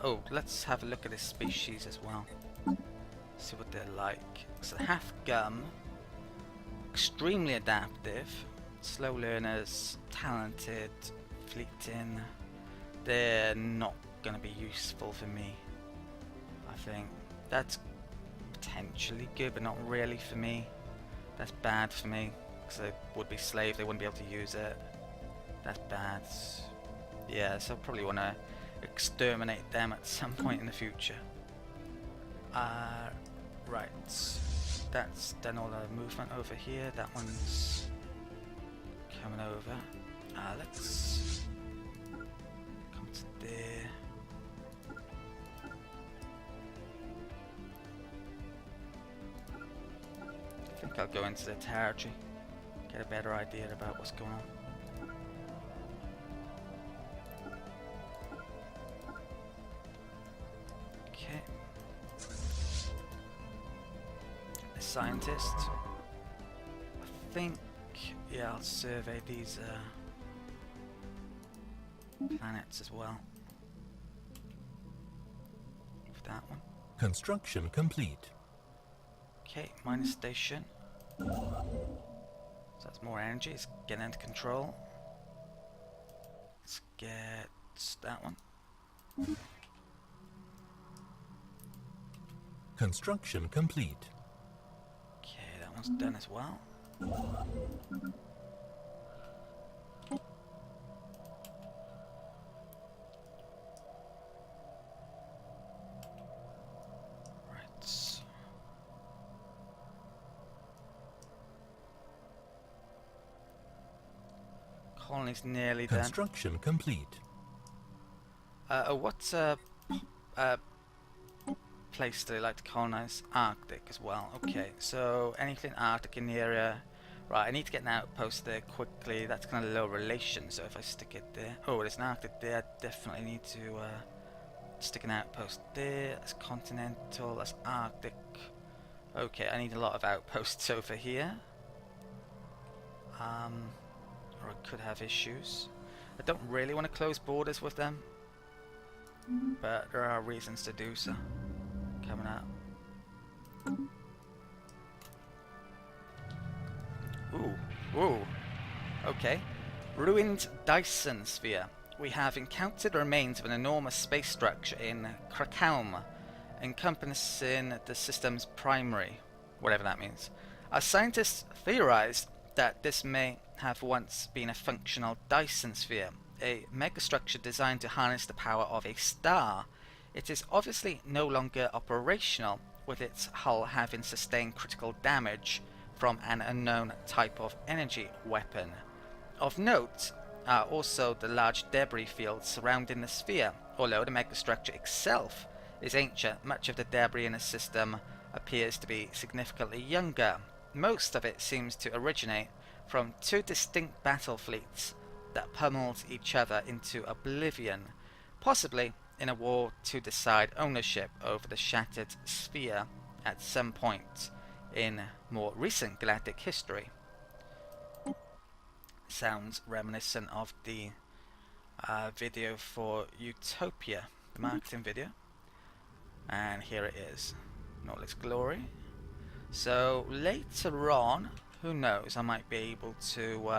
Oh, let's have a look at this species as well. See what they're like. So half gum, extremely adaptive, slow learners, talented, fleeting. They're not going to be useful for me. I think that's potentially good, but not really for me. That's bad for me because they would be slaves. They wouldn't be able to use it. That's bad. Yeah, so I'll probably want to exterminate them at some point in the future. Right. That's done all the movement over here. That one's coming over. Let's come to there. I think I'll go into the territory, get a better idea about what's going on. Okay. The scientist. I think, yeah, I'll survey these planets as well. With that one. Construction complete. Okay, minus station. So that's more energy. It's getting into control. Let's get that one. Construction complete. Okay, that one's done as well. Colony's nearly done. Construction complete. What's place do they like to colonize? Arctic as well. Okay, so anything Arctic in the area. Right, I need to get an outpost there quickly. That's kind of low relation, so if I stick it there. Oh, there's an Arctic there. I definitely need to stick an outpost there. That's continental. That's Arctic. Okay, I need a lot of outposts over here. Or I could have issues. I don't really want to close borders with them, but there are reasons to do so. Coming up. Ooh. Okay. Ruined Dyson sphere. We have encountered the remains of an enormous space structure in Krakow, encompassing the system's primary, whatever that means. Our scientists theorized that this may have once been a functional Dyson sphere, a megastructure designed to harness the power of a star. It is obviously no longer operational, with its hull having sustained critical damage from an unknown type of energy weapon. Of note are also the large debris fields surrounding the sphere. Although the megastructure itself is ancient, much of the debris in the system appears to be significantly younger. Most of it seems to originate from two distinct battle fleets that pummeled each other into oblivion, possibly in a war to decide ownership over the shattered sphere at some point in more recent galactic history. Sounds reminiscent of the video for Utopia, the marketing video. And here it is, in all its glory. So later on, who knows, I might be able to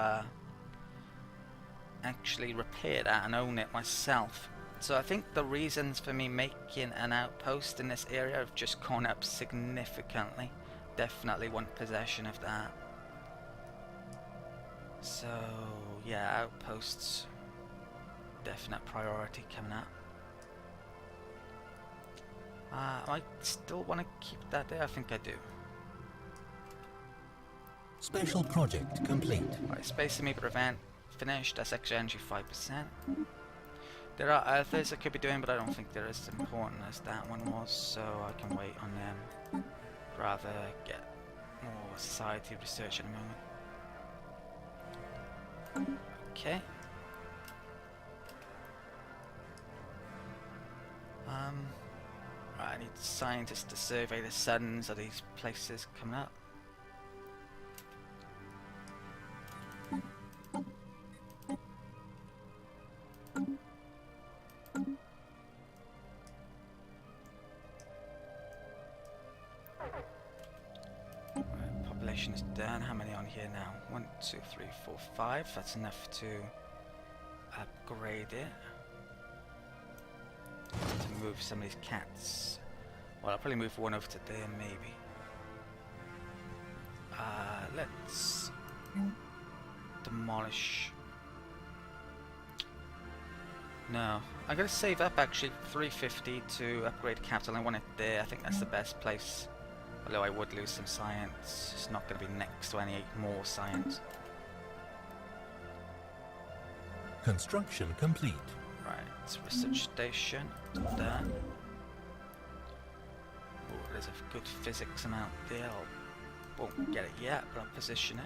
actually repair that and own it myself. So I think the reasons for me making an outpost in this area have just gone up significantly. Definitely want possession of that. So yeah, outposts, definite priority coming up. I still want to keep that there. I think I do. Special project complete. Right, space amoeba event finished. That's extra energy 5%. There are others I could be doing, but I don't think they're as important as that one was, so I can wait on them. Rather get more society research in a moment. Okay. Right, I need scientists to survey the suns of these places coming up. installation is done. How many on here now? 1, 2, 3, 4, 5. That's enough to upgrade it. To move some of these cats. Well, I'll probably move one over to there, maybe. Let's demolish. No, I'm going to save up actually 350 to upgrade capital. I want it there. I think that's the best place. Although I would lose some science. It's not going to be next to any more science. Construction complete. Right, research station done. Oh, there's a good physics amount there. I won't get it yet, but I'll position it.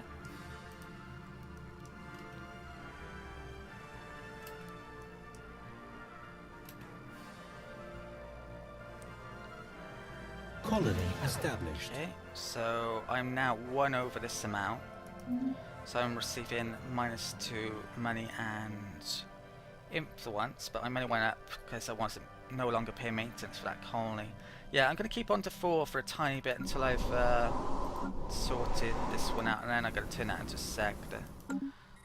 Colony established. Okay, so I'm now 1 over this amount. So I'm receiving -2 money and influence, but my money went up because I wasn't no longer paying maintenance for that colony. Yeah, I'm going to keep on to 4 for a tiny bit until I've sorted this one out, and then I'm going to turn that into a sector.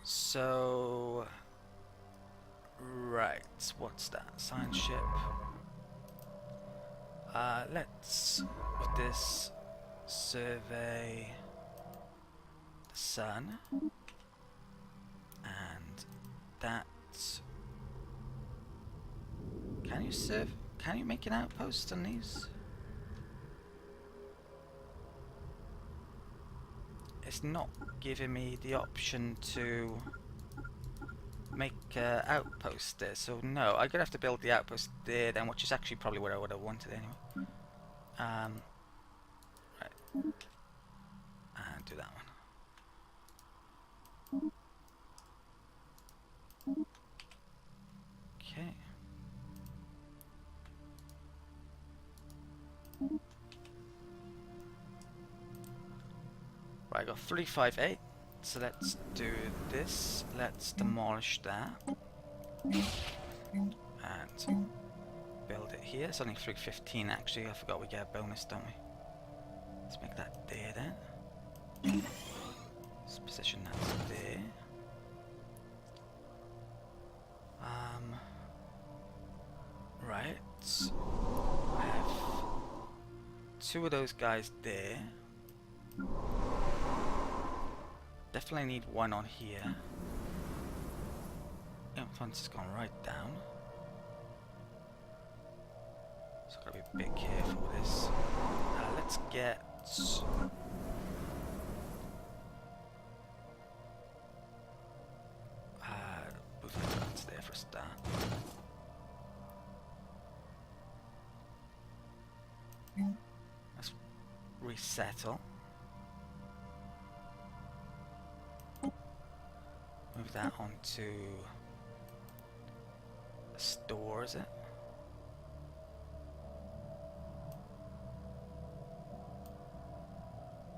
So, right, what's that? Science ship. Let's, with this, survey the sun, and that. Can you make an outpost on these? It's not giving me the option to make an outpost there, so no, I'm gonna have to build the outpost there then, which is actually probably what I would have wanted anyway. Right, and do that one. Okay. Right, I got 358, so let's do this. Let's demolish that and build it here. It's only 315 actually. I forgot we get a bonus, don't we? Let's make that there then. Let's position that there. Right. I have 2 of those guys there. Definitely need 1 on here. Influence has gone right down. So gotta be a bit careful with this. Let's get move that there for a start. Let's resettle. Move that onto the store, is it?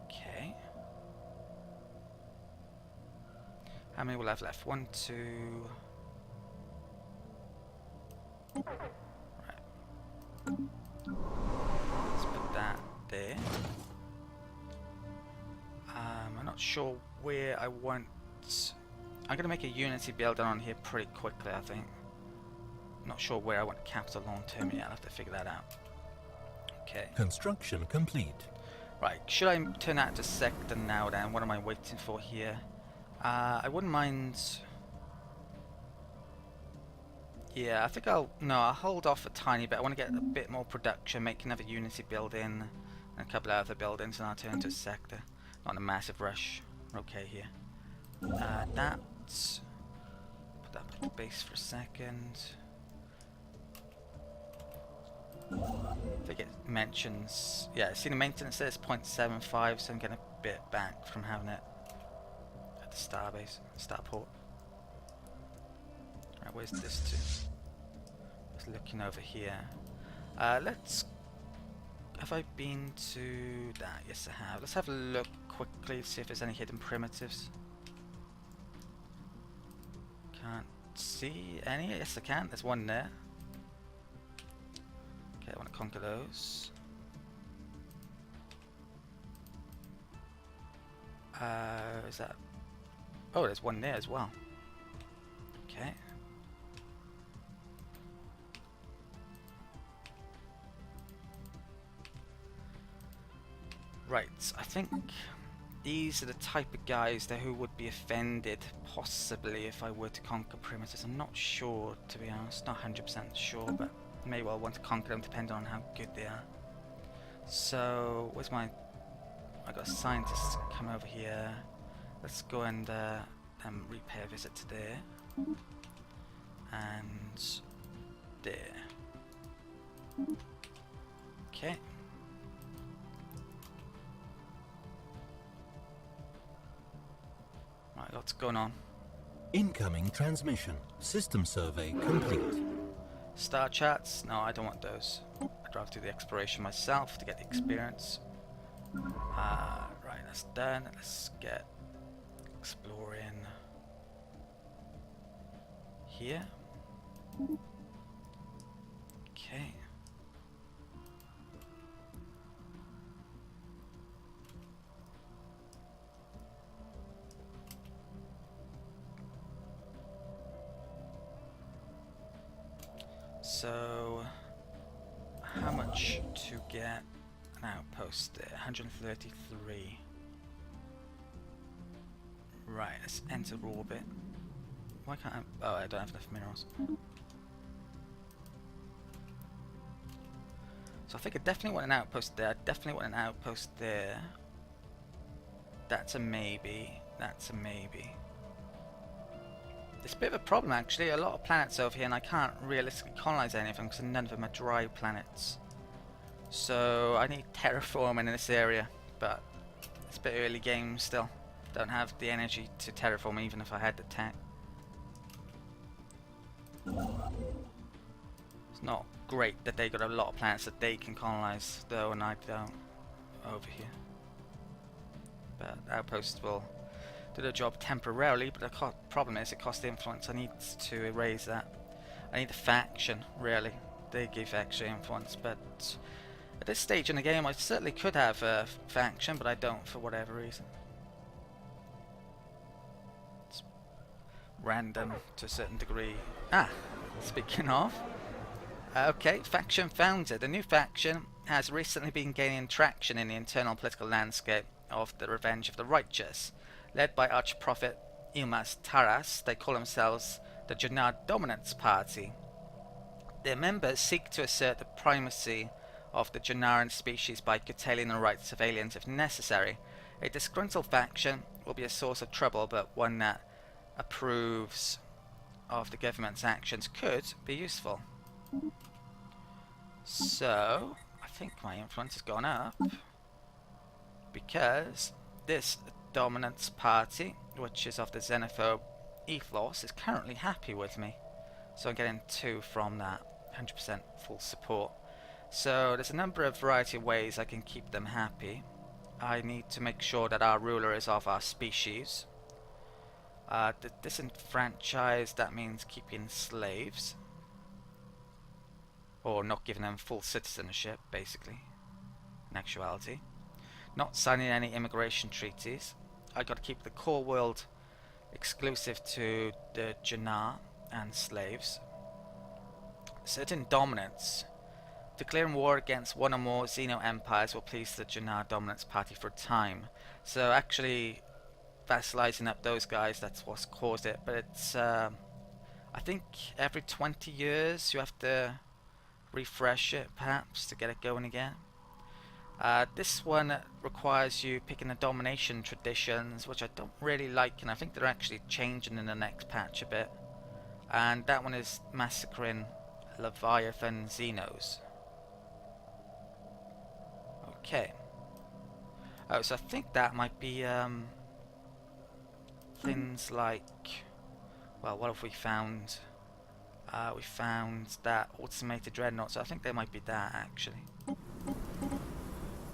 Okay. How many will I have left? 1, 2. Right. Let's put that there. I'm not sure where I want. I'm going to make a Unity builder on here pretty quickly, I think. Not sure where I want capital long term yet. I'll have to figure that out. Okay. Construction complete. Right, should I turn that to sector now then? What am I waiting for here? I wouldn't mind. Yeah, I think I'll hold off a tiny bit. I want to get a bit more production, make another Unity building, and a couple of other buildings, and I'll turn to a sector. Not in a massive rush. We're okay here. That. Put that back to base for a second. I think it mentions. Yeah, see the maintenance there is 0.75, so I'm getting a bit back from having it at the starbase, starport. Right, where's this to? Just looking over here. Let's. Have I been to that? Yes, I have. Let's have a look quickly, see if there's any hidden primitives. Can't see any. Yes, I can. There's one there. Okay, I want to conquer those. Is that... Oh, there's one there as well. Okay. Right, I think these are the type of guys that who would be offended, possibly, if I were to conquer perimeters. I'm not sure, to be honest, not 100% sure, but may well want to conquer them depending on how good they are. So, where's my... I got a scientist come over here. Let's go and repay a visit to there. And there. Okay. Right, what's going on? Incoming transmission. System survey complete. Star charts? No, I don't want those. I'd rather do the exploration myself to get the experience. Right, that's done. Let's get exploring here. Okay. So, how much to get an outpost there? 133. Right, let's enter orbit. Why can't I? Oh, I don't have enough minerals. So I think I definitely want an outpost there. I definitely want an outpost there. That's a maybe. That's a maybe. It's a bit of a problem actually. A lot of planets over here, and I can't realistically colonize any of them because none of them are dry planets. So I need terraforming in this area, but it's a bit early game still. Don't have the energy to terraform even if I had the tech. It's not great that they got a lot of planets that they can colonize though, and I don't over here. But outposts will do the job temporarily, but the problem is it costs influence. I need to erase that. I need a faction, really. They give extra influence, but at this stage in the game I certainly could have a faction, but I don't for whatever reason. It's random to a certain degree. Ah, speaking of. Okay, faction founded. A new faction has recently been gaining traction in the internal political landscape of the Revenge of the Righteous. Led by Archprophet Ilmas Taras, they call themselves the J.I.H.A.D Dominance Party. Their members seek to assert the primacy of the Janaran species by curtailing the rights of aliens if necessary. A disgruntled faction will be a source of trouble, but one that approves of the government's actions could be useful. So, I think my influence has gone up because this Dominance Party, which is of the xenophobe ethos, is currently happy with me. So I'm getting 2 from that, 100% full support. So there's a number of variety of ways I can keep them happy. I need to make sure that our ruler is of our species. The disenfranchised, that means keeping slaves. Or not giving them full citizenship, basically, in actuality. Not signing any immigration treaties. I got to keep the core world exclusive to the J.I.H.A.D and slaves. Certain dominance. Declaring war against one or more xeno empires will please the J.I.H.A.D Dominance Party for a time. So actually vassalizing up those guys, that's what's caused it. But it's I think every 20 years you have to refresh it perhaps to get it going again. This one requires you picking the domination traditions, which I don't really like, and I think they're actually changing in the next patch a bit. And that one is massacring Leviathan xenos. Okay. Oh, so I think that might be things like, well, what have we found? We found that automated dreadnought, so I think they might be that actually.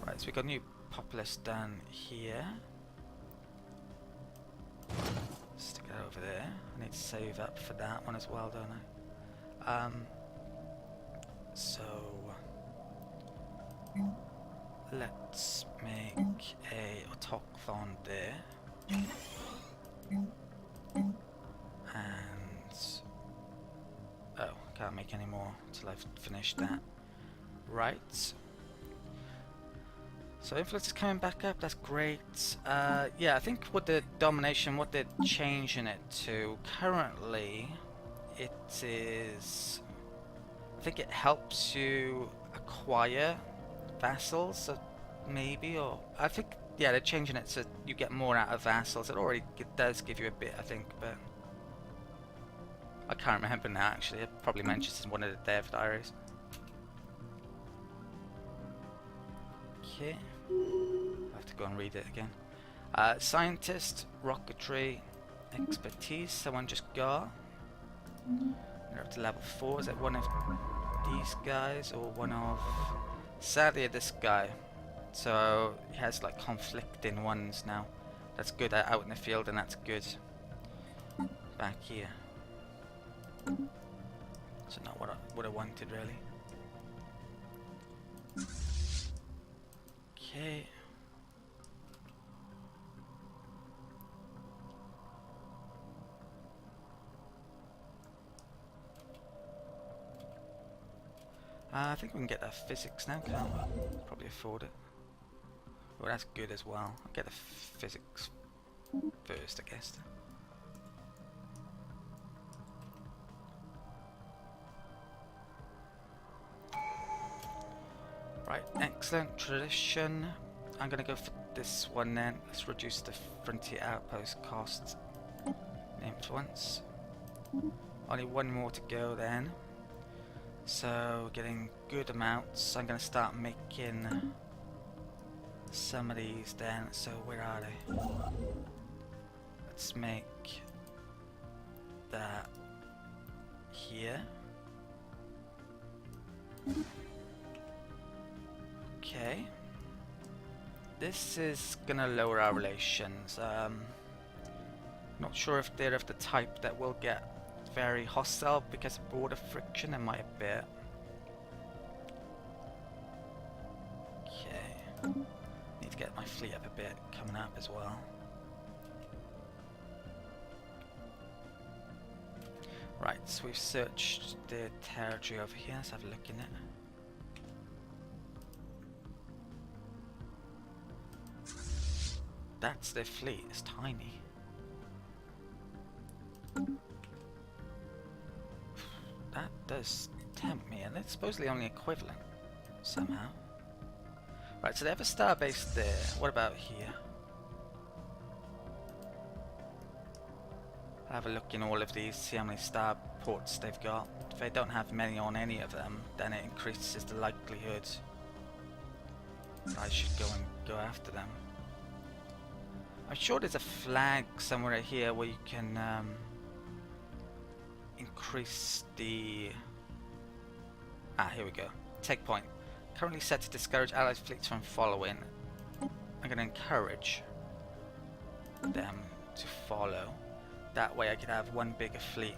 Right, so we got a new populace down here. Stick that over there. I need to save up for that one as well, don't I? So let's make a talkathon there. And oh, can't make any more till I've finished that. Right. So influence is coming back up, that's great. Yeah, I think with the domination, what they're changing it to, currently, it is... I think it helps you acquire vassals, so maybe, or... I think, yeah, they're changing it so you get more out of vassals. It does give you a bit, I think, but... I can't remember now, actually. It probably mentions in one of the dev diaries. Okay. I have to go and read it again. Scientist, rocketry, expertise, someone just got. They're up to level 4. Is it one of these guys or one of... Sadly, this guy. So he has like conflicting ones now. That's good out in the field, and that's good back here. So not what I wanted really. Okay. I think we can get that physics now, can't we? Probably afford it. Well, that's good as well. I'll get the physics first, I guess. Right, excellent. Tradition. I'm gonna go for this one then. Let's reduce the frontier outpost costs. Influence. Only one more to go then. So getting good amounts. I'm gonna start making some of these then. So where are they? Let's make that here. Okay. This is gonna lower our relations. Not sure if they're of the type that will get very hostile because of border friction. It might a bit. Okay. Need to get my fleet up a bit coming up as well. Right, so we've searched the territory over here. Let's have a look in it. That's their fleet. It's tiny. That does tempt me, and it's supposedly only equivalent somehow. Right, so they have a starbase there. What about here? I'll have a look in all of these, see how many starports they've got. If they don't have many on any of them, then it increases the likelihood that I should go after them. I'm sure there's a flag somewhere here where you can increase the... here we go. Take point. Currently set to discourage allied fleets from following. I'm going to encourage them to follow. That way I could have one bigger fleet.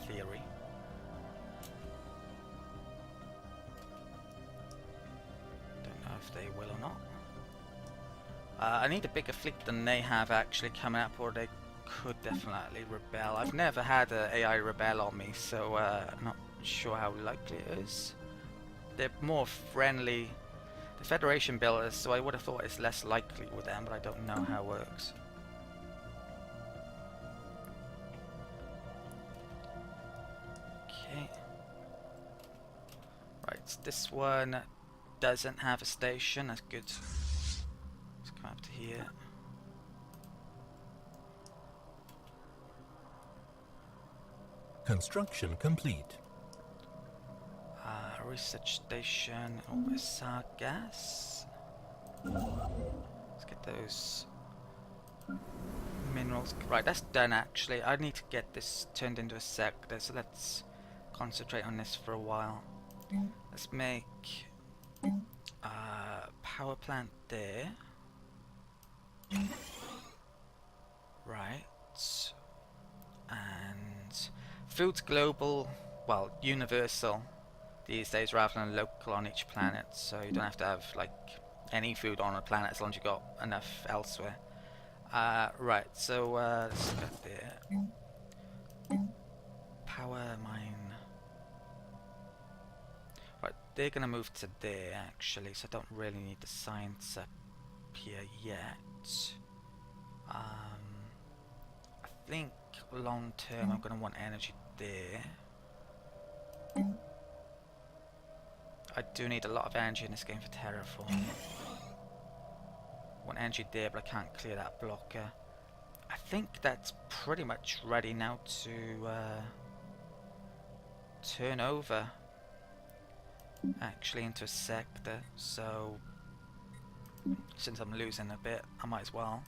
Theory. Don't know if they will or not. I need a bigger fleet than they have actually coming up, or they could definitely rebel. I've never had an AI rebel on me, so I'm not sure how likely it is. They're more friendly. The Federation builders, so I would have thought it's less likely with them, but I don't know how it works. Okay. Right, so this one doesn't have a station. That's good. Let's come up to here. Construction complete. Research station over Sargas. Let's get those minerals. Right, that's done actually. I need to get this turned into a sector, so let's concentrate on this for a while. Let's make power plant there. Right. And food's global, well, universal these days rather than local on each planet, so you don't have to have like any food on a planet as long as you've got enough elsewhere. Right, so let's go there. Power mine. Right, they're gonna move to there actually, so I don't really need the science up here yet. I think long term I'm gonna want energy there. I do need a lot of energy in this game for terraforming. Want energy there, but I can't clear that blocker. I think that's pretty much ready now to turn over actually into a sector, so since I'm losing a bit, I might as well.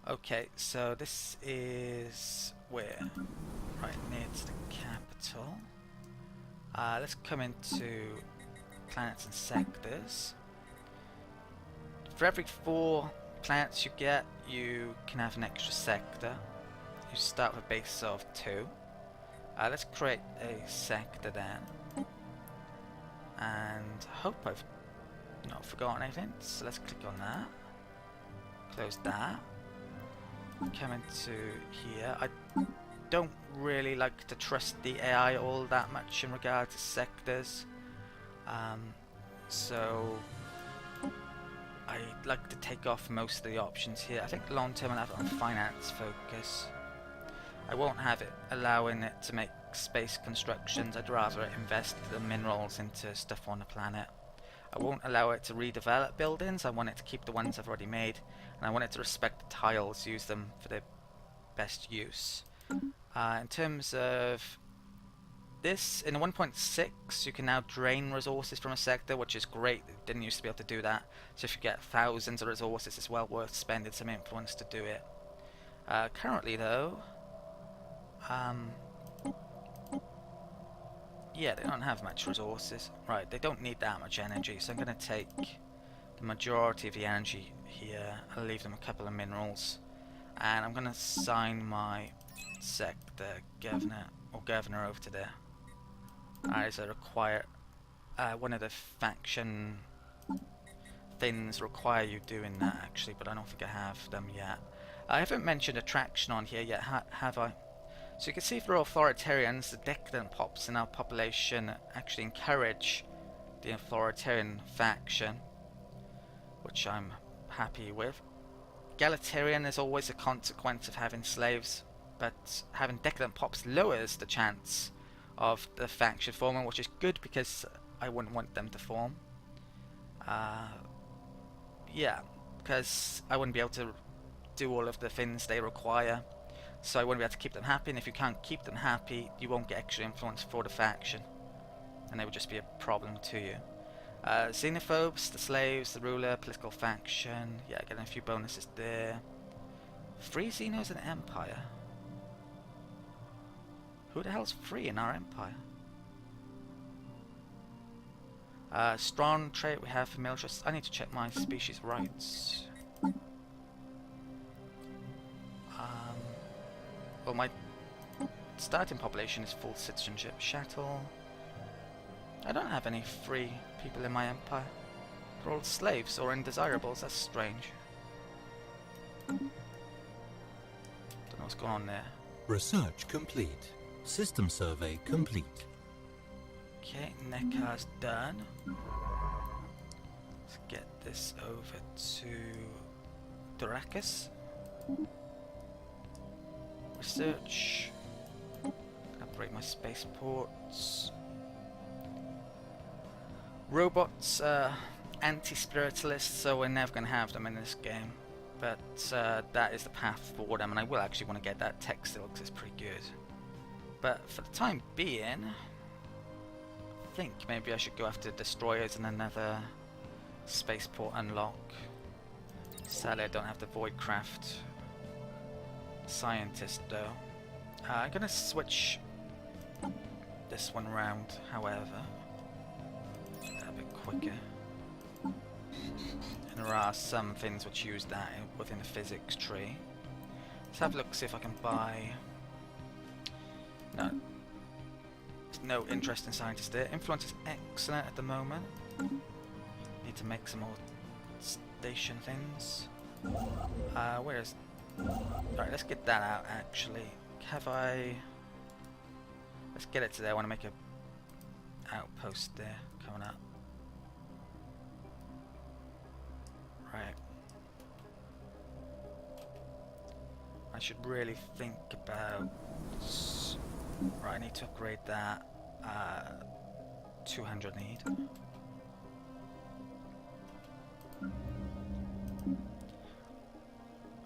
Okay, so this is where? Right near to the capital. Let's come into planets and sectors. For every 4 planets you get, you can have an extra sector. You start with a base of 2. Let's create a sector then. And I hope I've not forgotten anything. So let's click on that. Close that. Come into here. I don't really like to trust the AI all that much in regard to sectors. So I'd like to take off most of the options here. I think long term I'll have it on finance focus. I won't have it allowing it to make space constructions. I'd rather invest the minerals into stuff on the planet. I won't allow it to redevelop buildings. I want it to keep the ones I've already made, and I want it to respect the tiles, use them for their best use. In terms of this, in the 1.6 you can now drain resources from a sector, which is great. It didn't used to be able to do that, so if you get thousands of resources it's well worth spending some influence to do it. Currently though, yeah, they don't have much resources. Right, they don't need that much energy, so I'm going to take the majority of the energy here. I'll leave them a couple of minerals, and I'm going to assign my sector governor over to there. As I require one of the faction things require you doing that actually, but I don't think I have them yet. I haven't mentioned attraction on here yet, have I? So you can see for authoritarians, the decadent pops in our population actually encourage the authoritarian faction, which I'm happy with. Egalitarian is always a consequence of having slaves, but having decadent pops lowers the chance of the faction forming, which is good because I wouldn't want them to form. Yeah, because I wouldn't be able to do all of the things they require, so I wouldn't be able to keep them happy, and if you can't keep them happy, you won't get extra influence for the faction, and they would just be a problem to you. Xenophobes, the slaves, the ruler, political faction, yeah, getting a few bonuses there. 3 Xenos in Empire. Who the hell's free in our empire? Strong trait we have for military. I need to check my species rights. Well, my starting population is full citizenship. Chattel. I don't have any free people in my empire. They're all slaves or undesirables. That's strange. Don't know what's going on there. Research complete. System survey complete. Okay, NECA's done. Let's get this over to Doracus. Research. Upgrade my spaceports. Robots, anti-spiritualists, so we're never going to have them in this game. But that is the path for them, and I will actually want to get that tech still because it's pretty good. But for the time being, I think maybe I should go after destroyers and another spaceport unlock. Sadly I don't have the Voidcraft scientist though. I'm going to switch this one round, however. A bit quicker. And there are some things which use that within the physics tree. Let's have a look, see if I can buy... No. There's no interest in scientists there. Influence is excellent at the moment. Need to make some more station things. Where is... Alright, let's get that out actually. Have I... Let's get it to there. I want to make a outpost there coming up. Right. I should really think about... Right, I need to upgrade that. 200 need.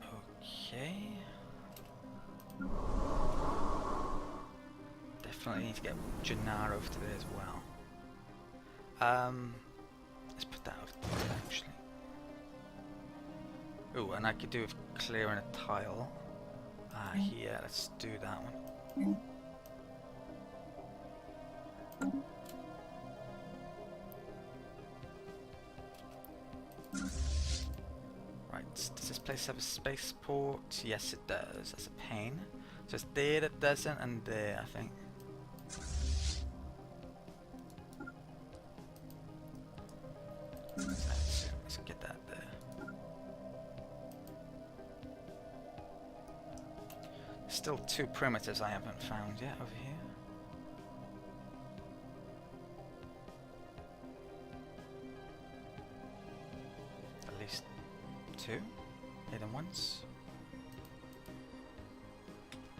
Okay. Definitely need to get Gennaro over to there as well. Let's put that over there actually. Ooh, and I could do with clearing a tile. Here, let's do that one. Right, does this place have a spaceport? Yes, it does. That's a pain. So it's there that doesn't, and there, I think. Let's get that there. Still 2 primitives I haven't found yet over here. At least 2 hidden ones.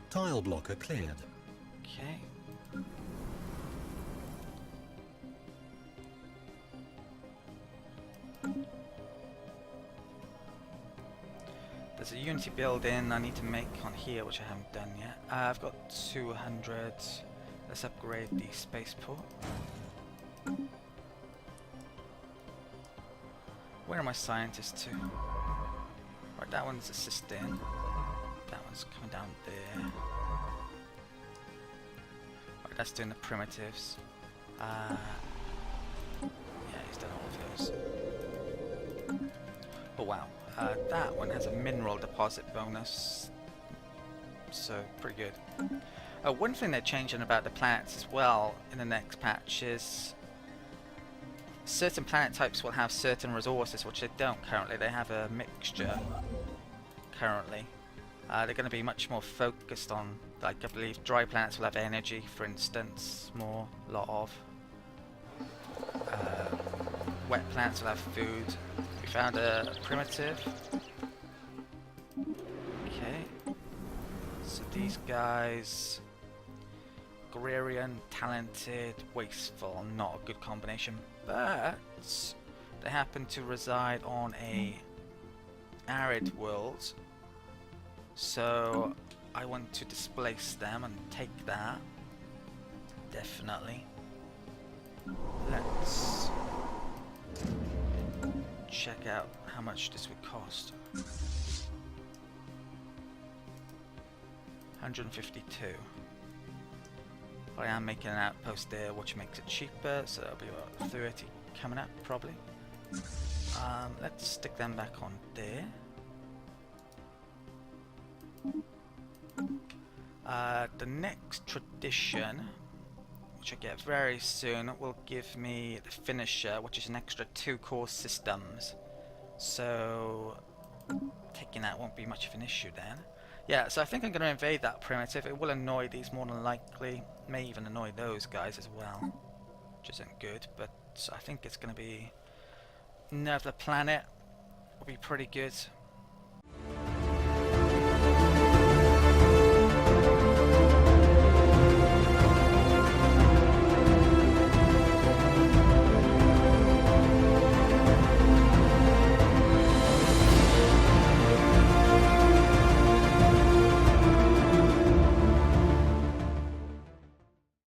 Tile blocker cleared. Okay. There's a Unity building I need to make on here, which I haven't done yet. I've got 200. Let's upgrade the spaceport. Where are my scientists to? Right, that one's assisting. That one's coming down there. Right, that's doing the primitives. Yeah, he's done all of those. Oh wow. That one has a mineral deposit bonus, so pretty good. One thing they're changing about the planets as well in the next patch is certain planet types will have certain resources which they don't currently. They have a mixture currently. They're going to be much more focused on, like I believe dry planets will have energy, for instance, lot of. Wet planets will have food. We found a primitive. Okay. So these guys... Agrarian, talented, wasteful. Not a good combination. But... they happen to reside on a... arid world. So... I want to displace them and take that. Definitely. Let's... check out how much this would cost. 152. I am making an outpost there, which makes it cheaper, so that'll be about 30 coming up probably. Let's stick them back on there. The next tradition, which I get very soon, will give me the finisher, which is an extra 2 core systems. So taking that won't be much of an issue then. Yeah, so I think I'm going to invade that primitive. It will annoy these more than likely. May even annoy those guys as well, which isn't good. But I think it's going to be another planet. Will be pretty good.